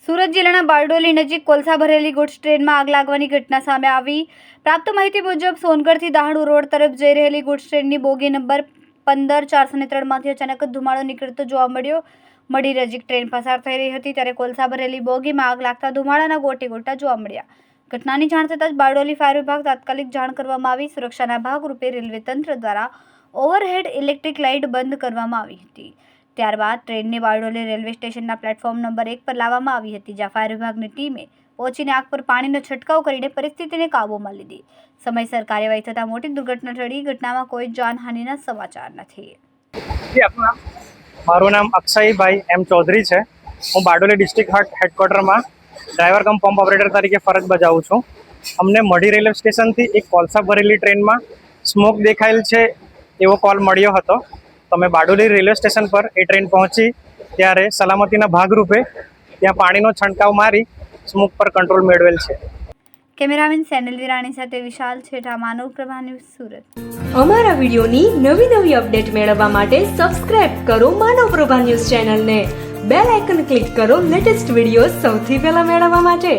સુરત જિલ્લાના બારડોલી નજીક કોલસા ભરેલી ગુડ્સ ટ્રેનમાં આગ લાગવાની ઘટના સામે આવી। પ્રાપ્ત માહિતી મુજબ સોનગઢથી દાહડુ રોડ તરફ જઈ રહેલી ગુડ્સ ટ્રેનની બોગી નંબર 15403માંથી અચાનક ધુમાડો નીકળતો જોવા મળ્યો। મડી નજીક ટ્રેન પસાર થઈ રહી હતી ત્યારે કોલસા ભરેલી બોગીમાં આગ લાગતા ધુમાડાના ગોટા જોવા મળ્યા। ઘટનાની જાણ થતાં જ બારડોલી ફાયર વિભાગ તાત્કાલિક જાણ કરવામાં આવી। સુરક્ષાના ભાગરૂપે રેલવે તંત્ર દ્વારા ઓવરહેડ ઇલેક્ટ્રિક લાઇટ બંધ કરવામાં આવી હતી। ત્યારબાદ ટ્રેનને બારડોલી રેલવે સ્ટેશનના પ્લેટફોર્મ નંબર 1 પર લાવવામાં આવી હતી, જ્યાં ફાયર વિભાગની ટીમે પહોંચીને આગ પર પાણીનો છંટકાવ કરીને પરિસ્થિતિને કાબૂમાં લીધી। સમયસર કાર્યવાહી થતાં મોટી દુર્ઘટના ટળી। ઘટનામાં કોઈ જાનહાનિના સમાચાર નથી। મારું નામ અક્ષયભાઈ એમ ચૌધરી છે। હું બારડોલી ડિસ્ટ્રિક્ટ હેડક્વાર્ટરમાં ડ્રાઈવર કમ પંપ ઓપરેટર તરીકે ફરજ બજાવું છું। અમને મઢી રેલવે સ્ટેશનથી એક કોલસા ભરેલી ટ્રેનમાં સ્મોક દેખાયેલ છે એવો કોલ મળ્યો હતો। તો અમે બારડોલી રેલવે સ્ટેશન પર એ ટ્રેન પહોંચી ત્યારે સલામતીના ભાગરૂપે ત્યાં પાણીનો છંટકાવ મારી સ્મોક પર કંટ્રોલ મેળવેલ છે। કેમેરામેન સેનલ વિરાણી સાથે વિશાલ છેઠા, માનવ પ્રભા ન્યૂઝ, સુરત। અમારા વિડિયોની નવી અપડેટ મેળવવા માટે સબસ્ક્રાઇબ કરો માનવ પ્રભા ન્યૂઝ ચેનલને। બેલ આઇકન ક્લિક કરો લેટેસ્ટ વિડિયો સૌથી પહેલા મેળવવા માટે।